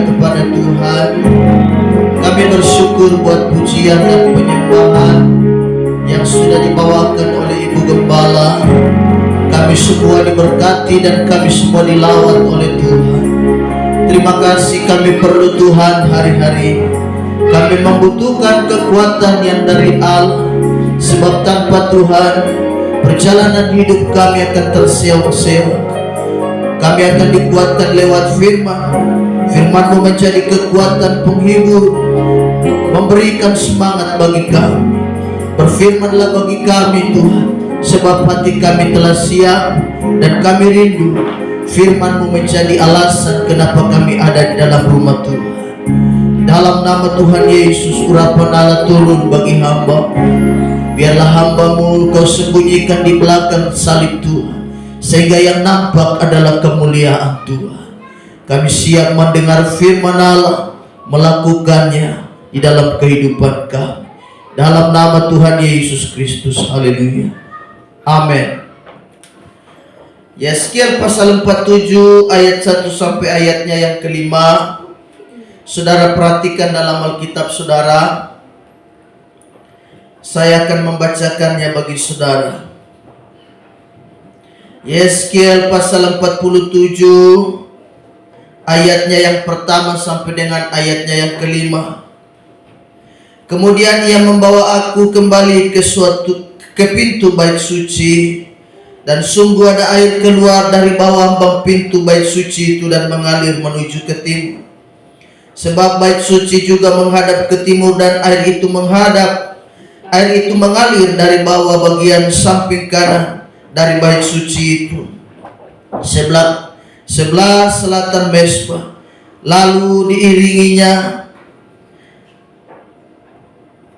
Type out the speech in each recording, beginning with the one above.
kepada Tuhan. Kami bersyukur buat pujian dan penyembahan yang sudah dibawakan oleh Ibu Gembala. Kami semua diberkati dan kami semua dilawat oleh Tuhan. Terima kasih, kami perlu Tuhan hari-hari ini. Kami membutuhkan kekuatan yang dari Allah, sebab tanpa Tuhan perjalanan hidup kami akan terseok-seok. Kami akan dikuatkan lewat firman. Firman-Mu menjadi kekuatan penghibur, memberikan semangat bagi kami. Berfirmanlah bagi kami Tuhan, sebab hati kami telah siap dan kami rindu. Firman-Mu menjadi alasan kenapa kami ada di dalam rumah Tuhan. Dalam nama Tuhan Yesus, urapan Allah turun bagi hamba. Biarlah hamba-Mu Kau sembunyikan di belakang salib Tuhan, sehingga yang nampak adalah kemuliaan Tuhan. Kami siap mendengar firman Allah, melakukannya di dalam kehidupan kami. Dalam nama Tuhan Yesus Kristus, haleluya, amin. Yeskiel pasal 47 ayat 1 sampai ayatnya yang kelima. Saudara perhatikan dalam Alkitab saudara. Saya akan membacakannya bagi saudara. Yeskiel pasal 47 ayatnya yang pertama sampai dengan ayatnya yang kelima. Kemudian ia membawa aku kembali ke pintu bait suci, dan sungguh ada air keluar dari bawah ambang pintu bait suci itu dan mengalir menuju ke timur. Sebab bait suci juga menghadap ke timur, dan air itu mengalir dari bawah bagian samping kanan dari bait suci itu, sebelah selatan Mesbah. Lalu diiringinya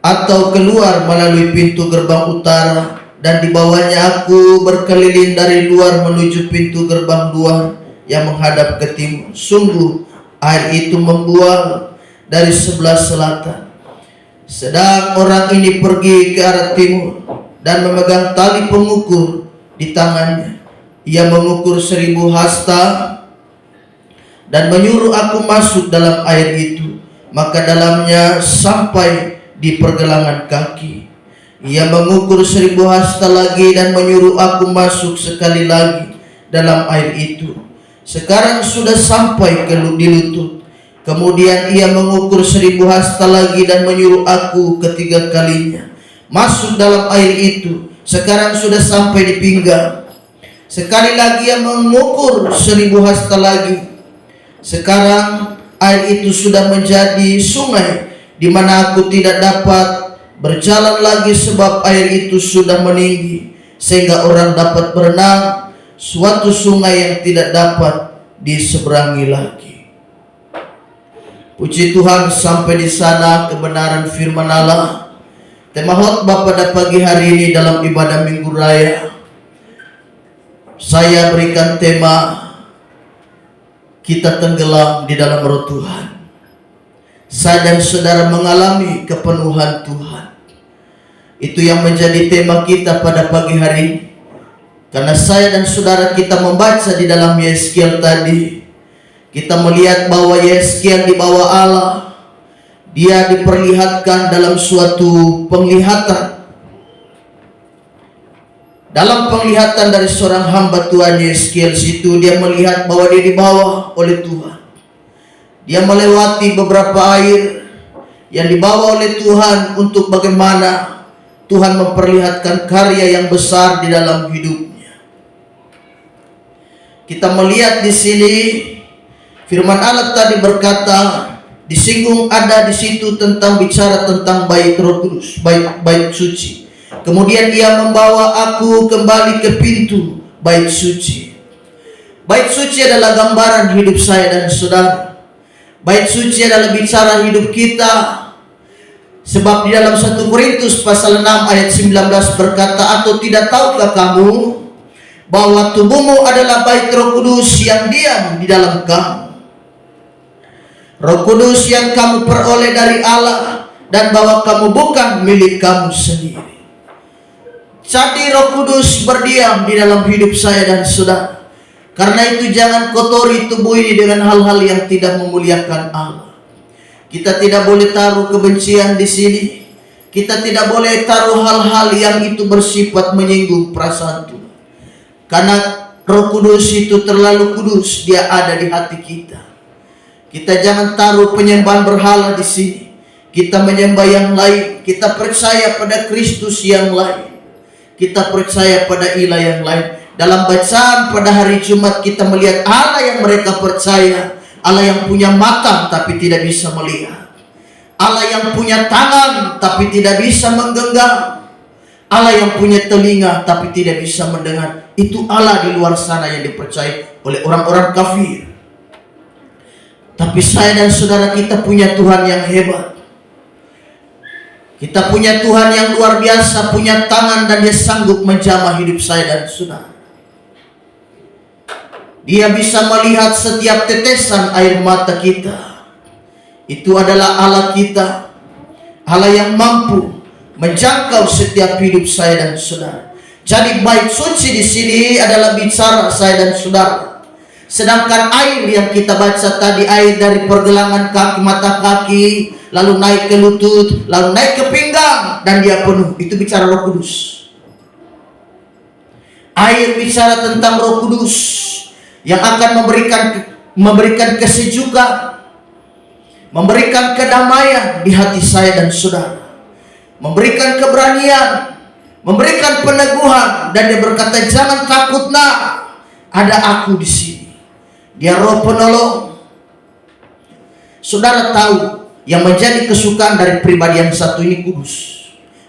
atau keluar melalui pintu gerbang utara, dan dibawanya aku berkeliling dari luar menuju pintu gerbang luar yang menghadap ke timur. Sungguh air itu membual dari sebelah selatan. Sedang orang ini pergi ke arah timur dan memegang tali pengukur di tangannya. Ia mengukur 1000 hasta dan menyuruh aku masuk dalam air itu, maka dalamnya sampai di pergelangan kaki. Ia mengukur 1000 hasta lagi dan menyuruh aku masuk sekali lagi dalam air itu. Sekarang sudah sampai di lutut. Kemudian ia mengukur 1000 hasta lagi dan menyuruh aku ketiga kalinya masuk dalam air itu. Sekarang sudah sampai di pinggang. Sekali lagi ia mengukur 1000 hasta lagi. Sekarang air itu sudah menjadi sungai, di mana aku tidak dapat berjalan lagi, sebab air itu sudah meninggi sehingga orang dapat berenang, suatu sungai yang tidak dapat diseberangi lagi. Puji Tuhan, sampai di sana kebenaran firman Allah. Tema khotbah pada pagi hari ini dalam ibadah Minggu Raya, saya berikan tema kita tenggelam di dalam Roh Tuhan. Saya dan saudara mengalami kepenuhan Tuhan. Itu yang menjadi tema kita pada pagi hari ini. Karena saya dan saudara kita membaca di dalam Yeskiel tadi, kita melihat bahwa Yeskiel dibawa Allah. Dia diperlihatkan dalam suatu penglihatan. Dalam penglihatan dari seorang hamba Tuhan Yeskiel situ, dia melihat bahwa dia dibawa oleh Tuhan. Dia melewati beberapa air yang dibawa oleh Tuhan untuk bagaimana Tuhan memperlihatkan karya yang besar di dalam hidupnya. Kita melihat di sini firman Allah tadi berkata, disinggung ada di situ tentang bicara tentang bait Roh Kudus, bait suci. Kemudian ia membawa aku kembali ke pintu bait suci. Bait suci adalah gambaran hidup saya dan saudara. Bait suci adalah bicara hidup kita. Sebab di dalam 1 Korintus pasal 6 ayat 19 berkata, atau tidak tahukah kamu bahwa tubuhmu adalah bait Roh Kudus yang diam di dalam kamu, Roh Kudus yang kamu peroleh dari Allah, dan bahwa kamu bukan milik kamu sendiri. Jadi Roh Kudus berdiam di dalam hidup saya dan saudara. Karena itu jangan kotori tubuh ini dengan hal-hal yang tidak memuliakan Allah. Kita tidak boleh taruh kebencian di sini. Kita tidak boleh taruh hal-hal yang itu bersifat menyinggung perasaan Tuhan. Karena Roh Kudus itu terlalu kudus, Dia ada di hati kita. Kita jangan taruh penyembahan berhala di sini. Kita menyembah yang lain. Kita percaya pada Kristus yang lain. Kita percaya pada ilah yang lain. Dalam bacaan pada hari Jumat kita melihat Allah yang mereka percaya. Allah yang punya mata tapi tidak bisa melihat. Allah yang punya tangan tapi tidak bisa menggenggam. Allah yang punya telinga tapi tidak bisa mendengar. Itu Allah di luar sana yang dipercaya oleh orang-orang kafir. Tapi saya dan saudara kita punya Tuhan yang hebat. Kita punya Tuhan yang luar biasa, punya tangan dan Dia sanggup menjamah hidup saya dan saudara. Dia bisa melihat setiap tetesan air mata kita. Itu adalah Allah kita. Allah yang mampu menjangkau setiap hidup saya dan saudara. Jadi bait suci di sini adalah bicara saya dan saudara. Sedangkan air yang kita baca tadi, air dari pergelangan kaki, mata kaki, lalu naik ke lutut, lalu naik ke pinggang, dan dia penuh. Itu bicara Roh Kudus. Air bicara tentang Roh Kudus yang akan memberikan kesejukan, memberikan kedamaian di hati saya dan saudara, memberikan keberanian, memberikan peneguhan, dan Dia berkata, jangan takut nak, ada aku di sini. Dia Roh penolong. Saudara tahu yang menjadi kesukaan dari pribadi yang satu ini kudus,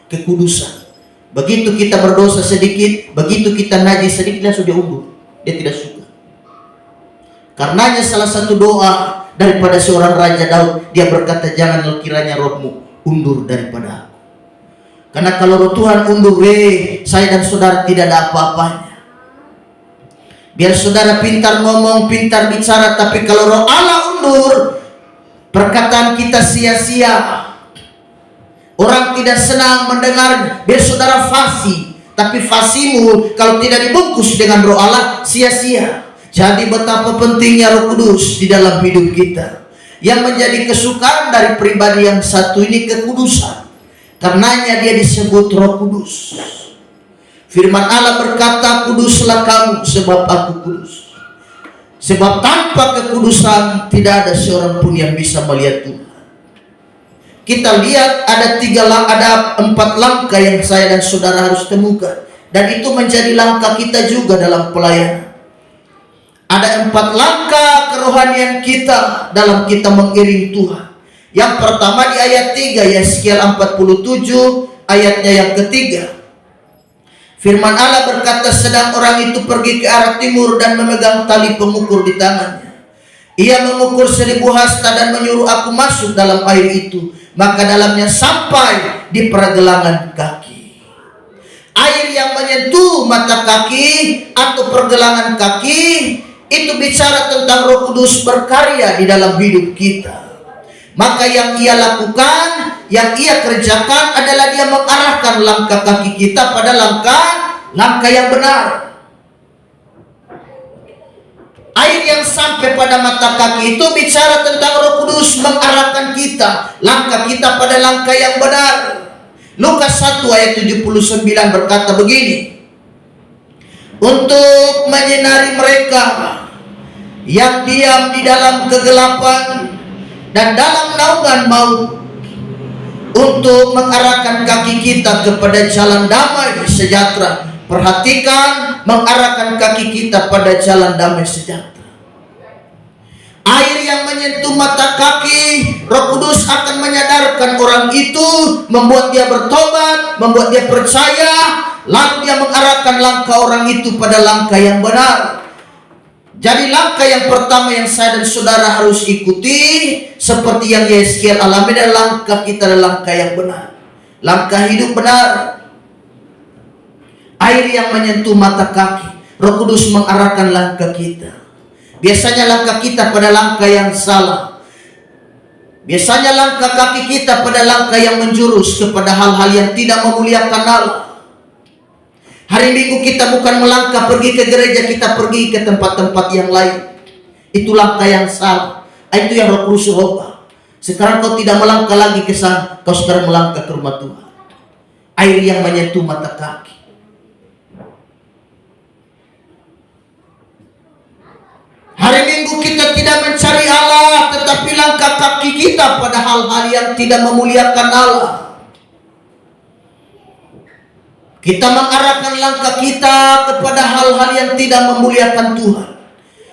kekudusan. Begitu kita berdosa sedikit, begitu kita najis sedikit, dia sudah undur. Dia tidak suka. Karenanya salah satu doa daripada seorang Raja Daud, dia berkata, janganlah kiranya rohmu undur daripada aku. Karena kalau roh Tuhan undur, saya dan saudara tidak ada apa-apanya. Biar saudara pintar ngomong, pintar bicara, tapi kalau roh Allah undur, perkataan kita sia-sia. Orang tidak senang mendengar. Biar saudara fasih, tapi fasimu kalau tidak dibungkus dengan roh Allah, sia-sia. Jadi betapa pentingnya Roh Kudus di dalam hidup kita. Yang menjadi kesukaan dari pribadi yang satu ini kekudusan. Karenanya dia disebut Roh Kudus. Firman Allah berkata, kuduslah kamu sebab aku kudus. Sebab tanpa kekudusan tidak ada seorang pun yang bisa melihat Tuhan. Kita lihat ada 4 langkah yang saya dan saudara harus temukan. Dan itu menjadi langkah kita juga dalam pelayanan. Ada 4 langkah kerohanian kita dalam kita mengiring Tuhan. Yang pertama di ayat 3, Yeskiel 47 ayatnya yang ketiga. Firman Allah berkata, sedang orang itu pergi ke arah timur dan memegang tali pengukur di tangannya. Ia mengukur 1000 hasta dan menyuruh aku masuk dalam air itu. Maka dalamnya sampai di pergelangan kaki. Air yang menyentuh mata kaki atau pergelangan kaki, itu bicara tentang Roh Kudus berkarya di dalam hidup kita. Maka yang Ia lakukan, yang Ia kerjakan adalah Dia mengarahkan langkah kaki kita pada langkah yang benar. Air yang sampai pada mata kaki itu bicara tentang Roh Kudus mengarahkan kita, langkah kita pada langkah yang benar. Lukas 1 ayat 79 berkata begini, untuk menyinari mereka yang diam di dalam kegelapan dan dalam naungan maut, untuk mengarahkan kaki kita kepada jalan damai sejahtera. Perhatikan, mengarahkan kaki kita pada jalan damai sejahtera. Air yang menyentuh mata kaki, Roh Kudus akan menyadarkan orang itu, membuat dia bertobat, membuat dia percaya, lalu dia mengarahkan langkah orang itu pada langkah yang benar. Jadi langkah yang pertama yang saya dan saudara harus ikuti, seperti yang Yeskiel alami, dan langkah kita adalah langkah yang benar, langkah hidup benar. Air yang menyentuh mata kaki, Roh Kudus mengarahkan langkah kita. Biasanya langkah kita pada langkah yang salah. Biasanya langkah kaki kita pada langkah yang menjurus kepada hal-hal yang tidak memuliakan Allah. Hari Minggu kita bukan melangkah pergi ke gereja, kita pergi ke tempat-tempat yang lain. Itu langkah yang salah. Itu yang Roh Kudus ubah. Sekarang kau tidak melangkah lagi ke sana, kau sekarang melangkah ke rumah Tuhan. Air yang menyentuh mata kaki. Hari Minggu kita tidak mencari Allah, tetapi langkah kaki kita pada hal-hal yang tidak memuliakan Allah. Kita mengarahkan langkah kita kepada hal-hal yang tidak memuliakan Tuhan.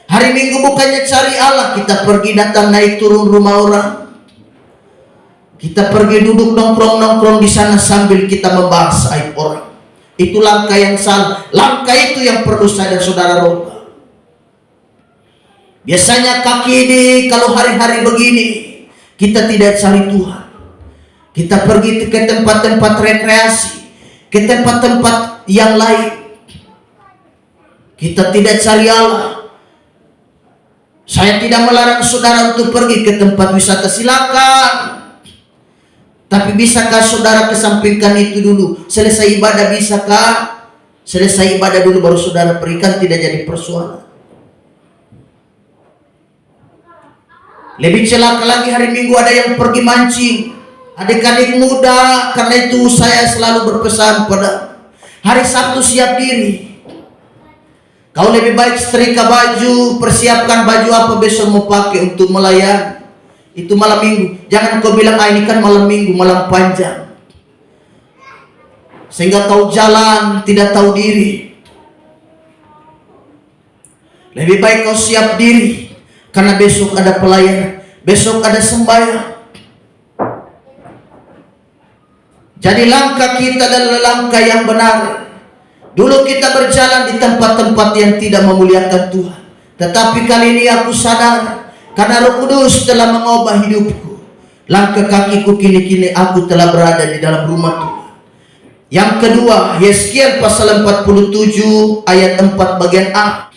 Hari Minggu bukannya cari Allah, kita pergi datang naik turun rumah orang. Kita pergi duduk nongkrong-nongkrong di sana sambil kita membahas aib orang. Itu langkah yang salah. Langkah itu yang perlu saya dan saudara rubah. Biasanya kaki ini kalau hari-hari begini kita tidak cari Tuhan. Kita pergi ke tempat-tempat rekreasi, ke tempat-tempat yang lain. Kita tidak cari Allah. Saya tidak melarang saudara untuk pergi ke tempat wisata, silakan. Tapi bisakah saudara kesampingkan itu dulu? Selesai ibadah bisakah? Selesai ibadah dulu baru saudara berikan, tidak jadi persoalan. Lebih celaka lagi hari Minggu ada yang pergi mancing. Adik-adik muda, karena itu saya selalu berpesan pada hari Sabtu siap diri. Kau lebih baik setrika baju, persiapkan baju apa besok mau pakai untuk melayani. Itu malam Minggu. Jangan kau bilang ini kan malam Minggu, malam panjang. Sehingga tahu jalan, tidak tahu diri. Lebih baik kau siap diri, karena besok ada pelayanan, besok ada sembahyang. Jadi langkah kita adalah langkah yang benar. Dulu kita berjalan di tempat-tempat yang tidak memuliakan Tuhan. Tetapi kali ini aku sadar, karena Roh Kudus telah mengubah hidupku. Langkah kakiku kini-kini aku telah berada di dalam rumah Tuhan. Yang kedua, Yeskiel pasal 47 ayat 4 bagian A.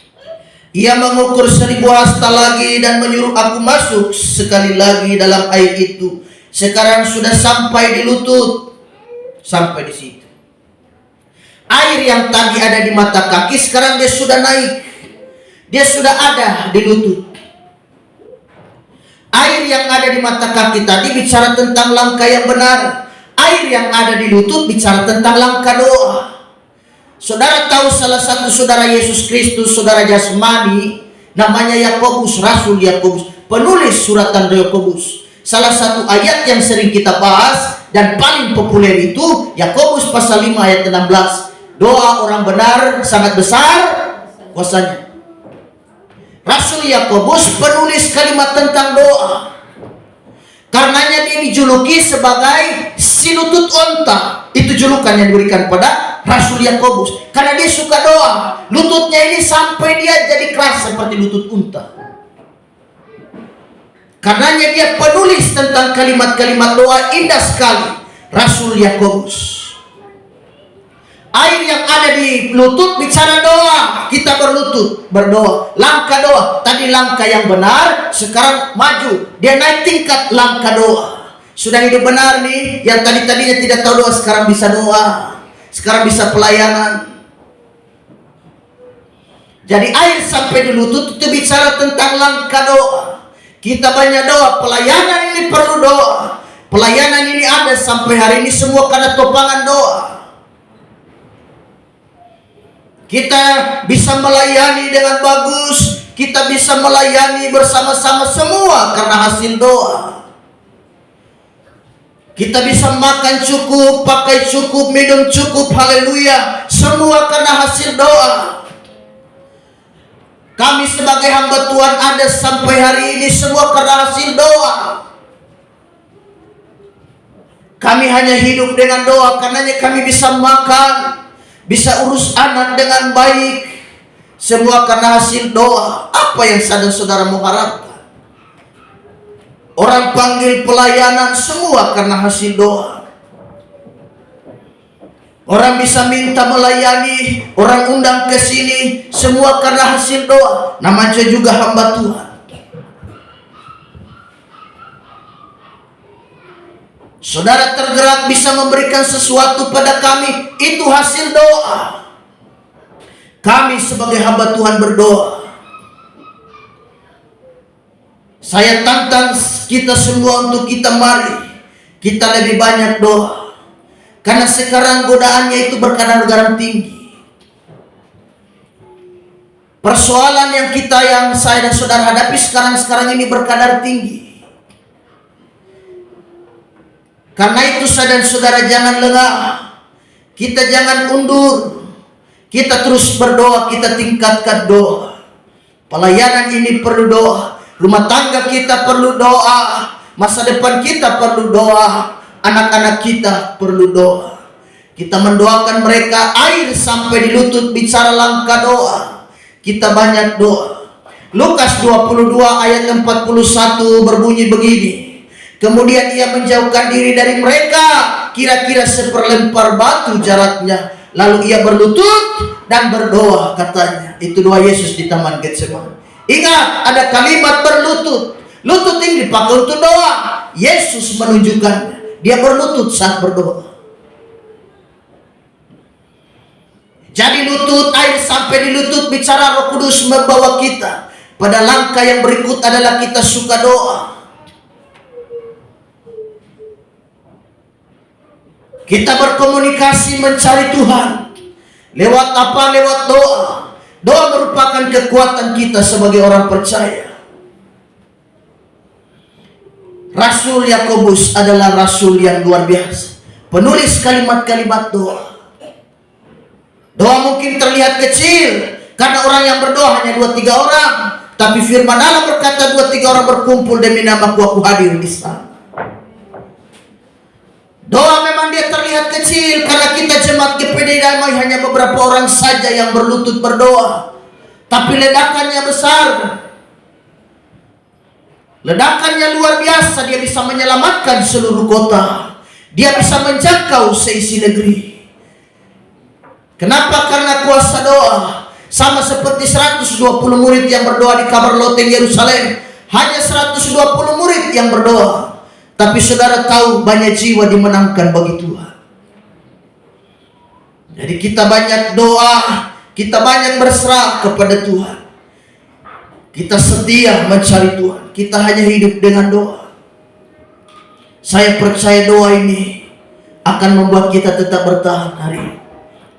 Ia mengukur 1000 hasta lagi dan menyuruh aku masuk sekali lagi dalam air itu. Sekarang sudah sampai di lutut. Sampai di situ. Air yang tadi ada di mata kaki sekarang dia sudah naik. Dia sudah ada di lutut. Air yang ada di mata kaki tadi bicara tentang langkah yang benar. Air yang ada di lutut bicara tentang langkah doa. Saudara tahu salah satu saudara Yesus Kristus, saudara jasmani, namanya Yakobus, Rasul Yakobus, penulis suratan Yakobus. Salah satu ayat yang sering kita bahas dan paling populer itu Yakobus pasal 5 ayat 16. Doa orang benar sangat besar kuasanya. Rasul Yakobus penulis kalimat tentang doa. Karenanya dia dijuluki sebagai si lutut onta. Itu julukan yang diberikan pada Rasul Yakobus. Karena dia suka doa. Lututnya ini sampai dia jadi keras seperti lutut unta. Karenanya dia penulis tentang kalimat-kalimat doa indah sekali. Rasul Yakobus. Air yang ada di lutut bicara doa. Kita berlutut, berdoa. Langkah doa. Tadi langkah yang benar, sekarang maju. Dia naik tingkat langkah doa. Sudah hidup benar nih. Yang tadinya tidak tahu doa, sekarang bisa doa. Sekarang bisa pelayanan. Jadi air sampai di lutut itu bicara tentang langkah doa. Kita banyak doa. Pelayanan ini perlu doa. Pelayanan ini ada sampai hari ini semua karena topangan doa. Kita bisa melayani dengan bagus. Kita bisa melayani bersama-sama semua karena hasil doa. Kita bisa makan cukup, pakai cukup, minum cukup, haleluya. Semua karena hasil doa. Kami sebagai hamba Tuhan ada sampai hari ini semua karena hasil doa. Kami hanya hidup dengan doa, karenanya kami bisa makan, bisa urus anak dengan baik. Semua karena hasil doa. Apa yang saudara mau harapkan? Orang panggil pelayanan semua karena hasil doa. Orang bisa minta melayani, orang undang ke sini, semua karena hasil doa. Namanya juga hamba Tuhan. Saudara tergerak bisa memberikan sesuatu pada kami, itu hasil doa. Kami sebagai hamba Tuhan berdoa. Saya tantang kita semua untuk kita mari kita lebih banyak doa. Karena sekarang godaannya itu berkadar-kadar tinggi. Persoalan yang saya dan saudara hadapi sekarang ini berkadar tinggi. Karena itu saya dan saudara jangan lengah. Kita jangan undur. Kita terus berdoa, kita tingkatkan doa. Pelayanan ini perlu doa. Rumah tangga kita perlu doa. Masa depan kita perlu doa. Anak-anak kita perlu doa. Kita mendoakan mereka air sampai di lutut, bicara langkah doa. Kita banyak doa. Lukas 22 ayat 41 berbunyi begini. Kemudian ia menjauhkan diri dari mereka, kira-kira seperlempar batu jaraknya. Lalu ia berlutut dan berdoa, katanya. Itu doa Yesus di Taman Getsemani. Ingat, ada kalimat berlutut. Lutut ini dipakai untuk doa. Yesus menunjukkannya. Dia berlutut saat berdoa. Jadi lutut, air sampai di lutut, bicara Roh Kudus membawa kita. Pada langkah yang berikut adalah kita suka doa. Kita berkomunikasi mencari Tuhan. Lewat apa? Lewat doa. Doa merupakan kekuatan kita sebagai orang percaya. Rasul Yakobus adalah rasul yang luar biasa. Penulis kalimat-kalimat doa. Doa mungkin terlihat kecil karena orang yang berdoa hanya 2-3 orang. Tapi firman Allah berkata 2-3 orang berkumpul demi namaku, aku hadir di sana. Doa memang dia terlihat kecil karena kita jemaat GPD Damai hanya beberapa orang saja yang berlutut berdoa. Tapi ledakannya besar. Ledakannya luar biasa. Dia bisa menyelamatkan seluruh kota. Dia bisa menjangkau seisi negeri. Kenapa? Karena kuasa doa. Sama seperti 120 murid yang berdoa di kamar loteng Yerusalem. Hanya 120 murid yang berdoa. Tapi saudara tahu banyak jiwa dimenangkan bagi Tuhan. Jadi kita banyak doa. Kita banyak berserah kepada Tuhan. Kita setia mencari Tuhan. Kita hanya hidup dengan doa. Saya percaya doa ini akan membuat kita tetap bertahan hari ini.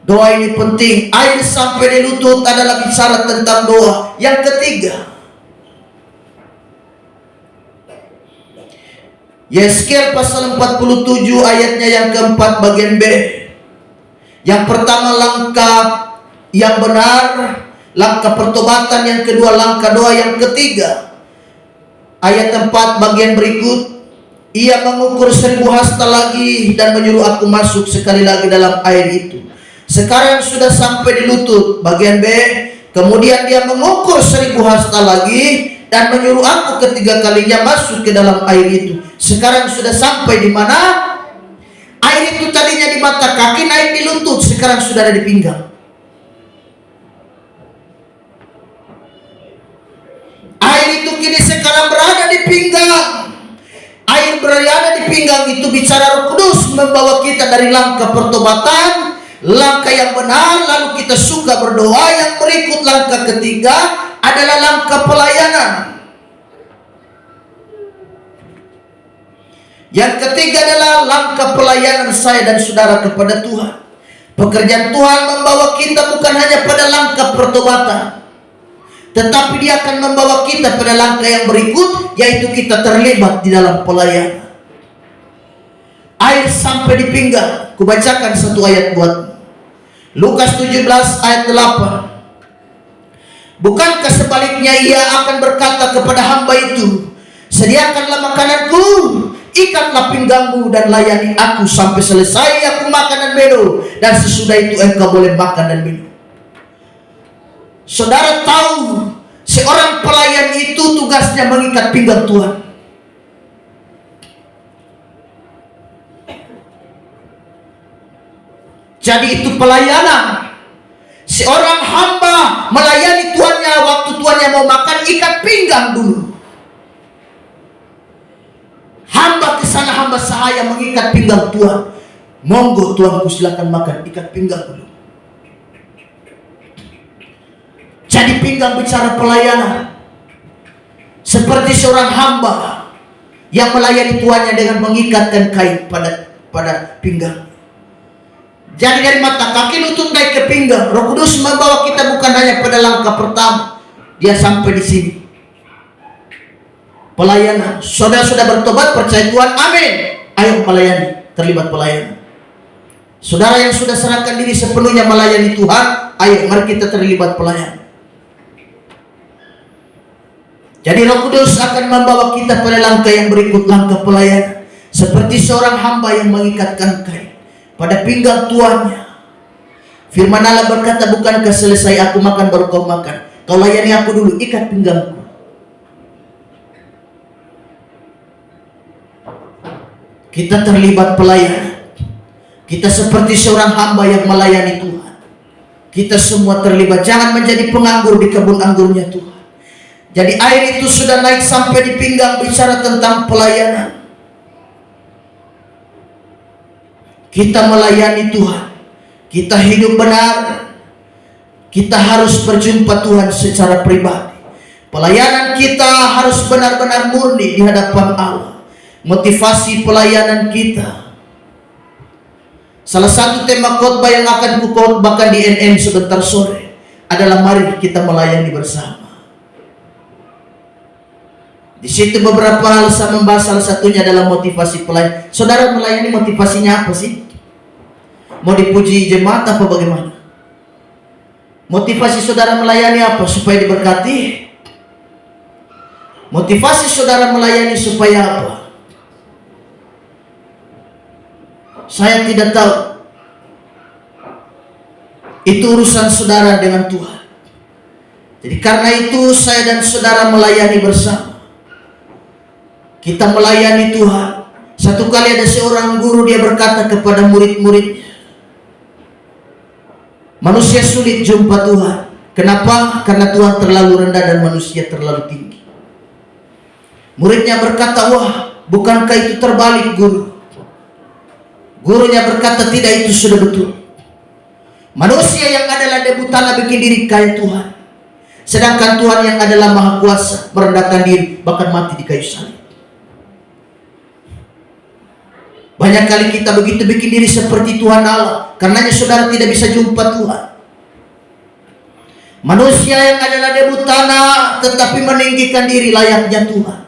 Doa ini penting. Air sampai di lutut adalah bicara tentang doa. Yang ketiga, Yeskiel pasal 47 ayatnya yang keempat bagian B. Yang pertama langkah yang benar, langkah pertobatan. Yang kedua langkah doa. Yang ketiga ayat 4 bagian berikut. Ia mengukur 1000 hasta lagi dan menyuruh aku masuk sekali lagi dalam air itu. Sekarang sudah sampai di lutut. Bagian B. Kemudian dia mengukur 1000 hasta lagi dan menyuruh aku ketiga kalinya masuk ke dalam air itu. Sekarang sudah sampai di mana? Air itu tadinya di mata kaki, naik di lutut. Sekarang sudah ada di pinggang. Air itu kini sekarang berada di pinggang. Air berada di pinggang itu bicara Roh Kudus membawa kita dari langkah pertobatan, langkah yang benar, lalu kita suka berdoa. Yang berikut langkah ketiga adalah langkah pelayanan. Yang ketiga adalah langkah pelayanan saya dan saudara kepada Tuhan. Pekerjaan Tuhan membawa kita bukan hanya pada langkah pertobatan, tetapi dia akan membawa kita pada langkah yang berikut, yaitu kita terlibat di dalam pelayanan. Air sampai di pinggang. Kubacakan satu ayat buat Lukas 17 ayat 8. Bukankah sebaliknya ia akan berkata kepada hamba itu, sediakanlah makananku, ikatlah pinggangmu dan layani aku sampai selesai aku makan dan minum, dan sesudah itu engkau boleh makan dan minum. Saudara tahu, seorang pelayan itu tugasnya mengikat pinggang Tuhan. Jadi itu pelayanan. Seorang hamba melayani tuannya, waktu tuannya mau makan, ikat pinggang dulu. Hamba kesana, hamba sahaya mengikat pinggang Tuhan. Monggo tuanku silakan makan, ikat pinggang dulu. Jadi pinggang bicara pelayanan seperti seorang hamba yang melayani tuannya dengan mengikatkan kain pada pinggang. Jadi dari mata kaki, lutut, naik ke pinggang. Roh Kudus membawa kita bukan hanya pada langkah pertama, dia sampai di sini. Pelayanan. Saudara sudah bertobat, percaya Tuhan, amin. Ayo melayani, terlibat pelayanan. Saudara yang sudah serahkan diri sepenuhnya melayani Tuhan, ayo mari kita terlibat pelayanan. Jadi Roh Kudus akan membawa kita pada langkah yang berikut, langkah pelayanan. Seperti seorang hamba yang mengikatkan kain pada pinggang tuannya. Firman Allah berkata, bukankah selesai aku makan baru kau makan? Kau layani aku dulu, ikat pinggangku. Kita terlibat pelayanan. Kita seperti seorang hamba yang melayani Tuhan. Kita semua terlibat. Jangan menjadi penganggur di kebun anggurnya Tuhan. Jadi air itu sudah naik sampai di pinggang, bicara tentang pelayanan. Kita melayani Tuhan. Kita hidup benar. Kita harus berjumpa Tuhan secara pribadi. Pelayanan kita harus benar-benar murni di hadapan Allah. Motivasi pelayanan kita. Salah satu tema khotbah yang akan kukhotbahkan di NN sebentar sore adalah mari kita melayani bersama. Di situ beberapa hal saya membahas, salah satunya adalah motivasi pelayanan. Saudara melayani motivasinya apa sih? Mau dipuji jemaat apa bagaimana? Motivasi saudara melayani apa? Supaya diberkati? Motivasi saudara melayani supaya apa? Saya tidak tahu. Itu urusan saudara dengan Tuhan. Jadi karena itu saya dan saudara melayani bersama. Kita melayani Tuhan. Satu kali ada seorang guru, dia berkata kepada murid-muridnya, manusia sulit jumpa Tuhan. Kenapa? Karena Tuhan terlalu rendah dan manusia terlalu tinggi. Muridnya berkata, wah, bukankah itu terbalik guru? Gurunya berkata, tidak, itu sudah betul. Manusia yang adalah debu tanah bikin diri kaya Tuhan. Sedangkan Tuhan yang adalah maha kuasa merendahkan diri, bahkan mati di kayu salib. Banyak kali kita begitu bikin diri seperti Tuhan Allah. Karenanya saudara tidak bisa jumpa Tuhan. Manusia yang adalah debu tanah tetapi meninggikan diri layaknya Tuhan.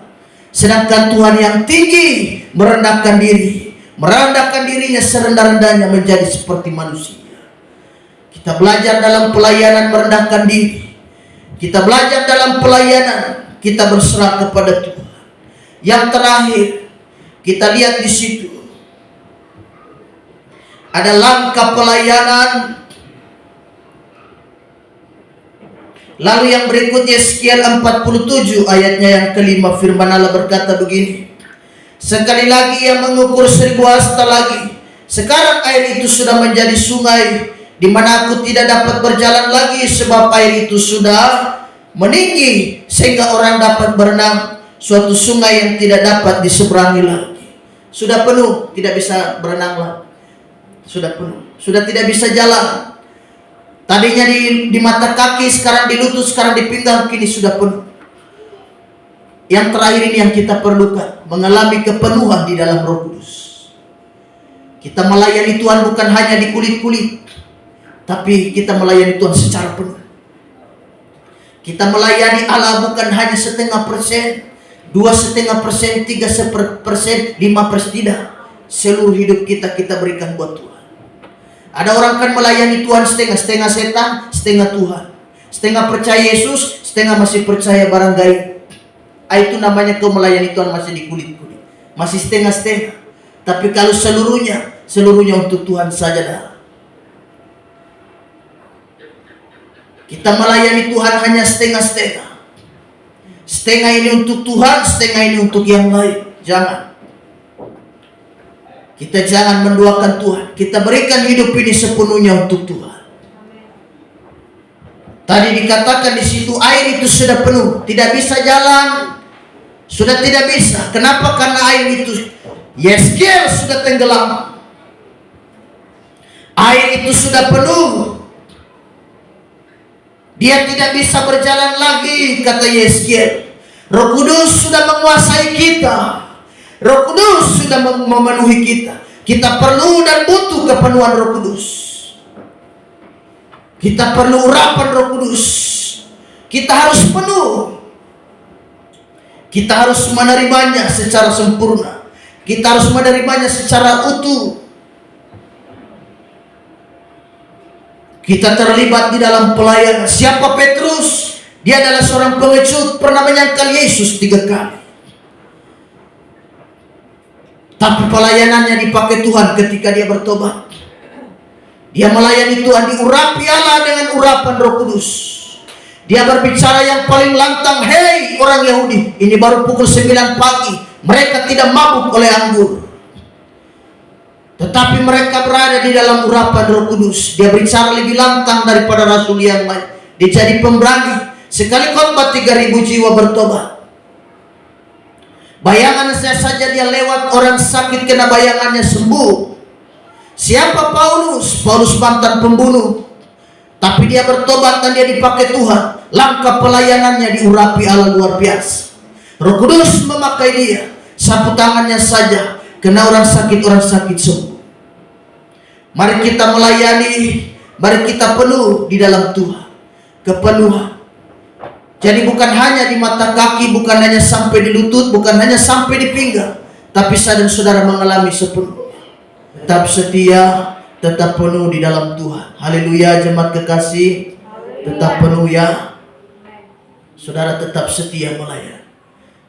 Sedangkan Tuhan yang tinggi merendahkan diri. Merendahkan dirinya serendah-rendahnya menjadi seperti manusia. Kita belajar dalam pelayanan merendahkan diri. Kita belajar dalam pelayanan kita berserah kepada Tuhan. Yang terakhir kita lihat di situ ada langkah pelayanan. Lalu yang berikutnya Yeskiel 47 ayatnya yang kelima, firman Allah berkata begini, sekali lagi ia mengukur 1000 hasta lagi. Sekarang air itu sudah menjadi sungai, di mana aku tidak dapat berjalan lagi, sebab air itu sudah meninggi sehingga orang dapat berenang. Suatu sungai yang tidak dapat diseberangi lagi. Sudah penuh, tidak bisa berenang lagi. Sudah penuh, sudah tidak bisa jalan. Tadinya di mata kaki, sekarang di lutut, sekarang di pinggang, kini sudah penuh. Yang terakhir ini yang kita perlukan, mengalami kepenuhan di dalam Roh Kudus. Kita melayani Tuhan bukan hanya di kulit-kulit, tapi kita melayani Tuhan secara penuh. Kita melayani Allah bukan hanya 0,5%, 2,5%, 3%, 5%, tidak. Seluruh hidup kita berikan buat Tuhan. Ada orang kan melayani Tuhan setengah setan, setengah Tuhan. Setengah percaya Yesus, setengah masih percaya barang gaib. Itu namanya kau melayani Tuhan masih di kulit-kulit, masih setengah-setengah. Tapi kalau seluruhnya untuk Tuhan saja dah. Kita melayani Tuhan hanya setengah-setengah. Setengah ini untuk Tuhan, setengah ini untuk yang lain. Jangan. Kita jangan menduakan Tuhan. Kita berikan hidup ini sepenuhnya untuk Tuhan. Tadi dikatakan di situ air itu sudah penuh, tidak bisa jalan. Sudah tidak bisa. Kenapa? Karena air itu Yeskiel sudah tenggelam. Air itu sudah penuh. Dia tidak bisa berjalan lagi, kata Yeskiel. Roh Kudus sudah menguasai kita. Roh Kudus sudah memenuhi kita. Kita perlu dan butuh kepenuhan Roh Kudus. Kita perlu urapan Roh Kudus. Kita harus penuh. Kita harus menerimanya secara sempurna. Kita harus menerimanya secara utuh. Kita terlibat di dalam pelayanan. Siapa Petrus? Dia adalah seorang pengecut, pernah menyangkal Yesus 3 kali. Tapi pelayanannya dipakai Tuhan ketika dia bertobat. Dia melayani Tuhan, diurapi Allah dengan urapan Roh Kudus. Dia berbicara yang paling lantang, hei orang Yahudi, ini baru pukul 9 pagi, mereka tidak mabuk oleh anggur. Tetapi mereka berada di dalam urapan Roh Kudus. Dia bicara lebih lantang daripada rasul yang lain. Dia jadi pemberani. Sekali khotbah 3.000 jiwa bertobat. Bayangan saja dia lewat, orang sakit kena bayangannya sembuh. Siapa Paulus? Paulus mantan pembunuh. Tapi dia bertobat dan dia dipakai Tuhan. Langkah pelayanannya diurapi Allah luar biasa. Roh Kudus memakai dia. Sapu tangannya saja, kena orang sakit sembuh. Mari kita melayani, mari kita penuh di dalam Tuhan. Kepenuhan. Jadi bukan hanya di mata kaki, bukan hanya sampai di lutut, bukan hanya sampai di pinggang, tapi saya dan saudara mengalami sepenuhnya. Tetap setia, tetap penuh di dalam Tuhan. Haleluya, jemaat kekasih. Tetap penuh ya. Saudara tetap setia melayani.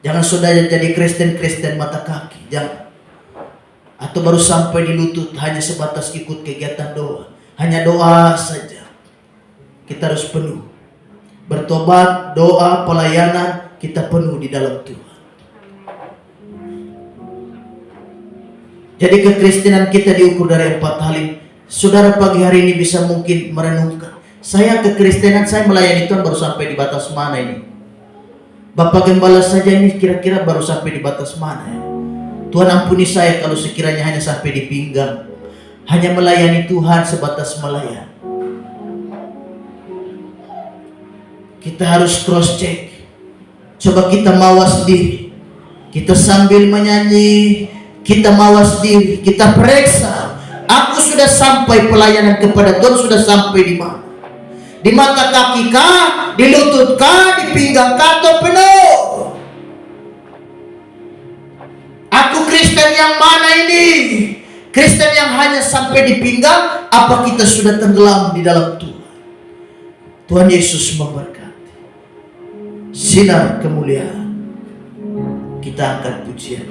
Jangan saudara jadi Kristen mata kaki, jangan. Atau baru sampai di lutut, hanya sebatas ikut kegiatan doa. Hanya doa saja. Kita harus penuh. Bertobat, doa, pelayanan, kita penuh di dalam Tuhan. Jadi kekristenan kita diukur dari 4 hal ini. Saudara pagi hari ini bisa mungkin merenungkan. Saya kekristenan, saya melayani Tuhan baru sampai di batas mana ini? Bapak Gembala saja ini kira-kira baru sampai di batas mana ya? Tuhan ampuni saya kalau sekiranya hanya sampai di pinggang. Hanya melayani Tuhan sebatas melayani. Kita harus cross check. Coba kita mawas diri. Kita sambil menyanyi, kita mawas diri, kita periksa. Aku sudah sampai pelayanan kepada Tuhan, sudah sampai di mana? Di mata kaki kah? Di lutut kah? Di pinggang kah? Atau penuh? Aku Kristen yang mana ini? Kristen yang hanya sampai di pinggang? Apa kita sudah tenggelam di dalam Tuhan? Tuhan Yesus memberkati. Sinar kemuliaan. Kita angkat pujian.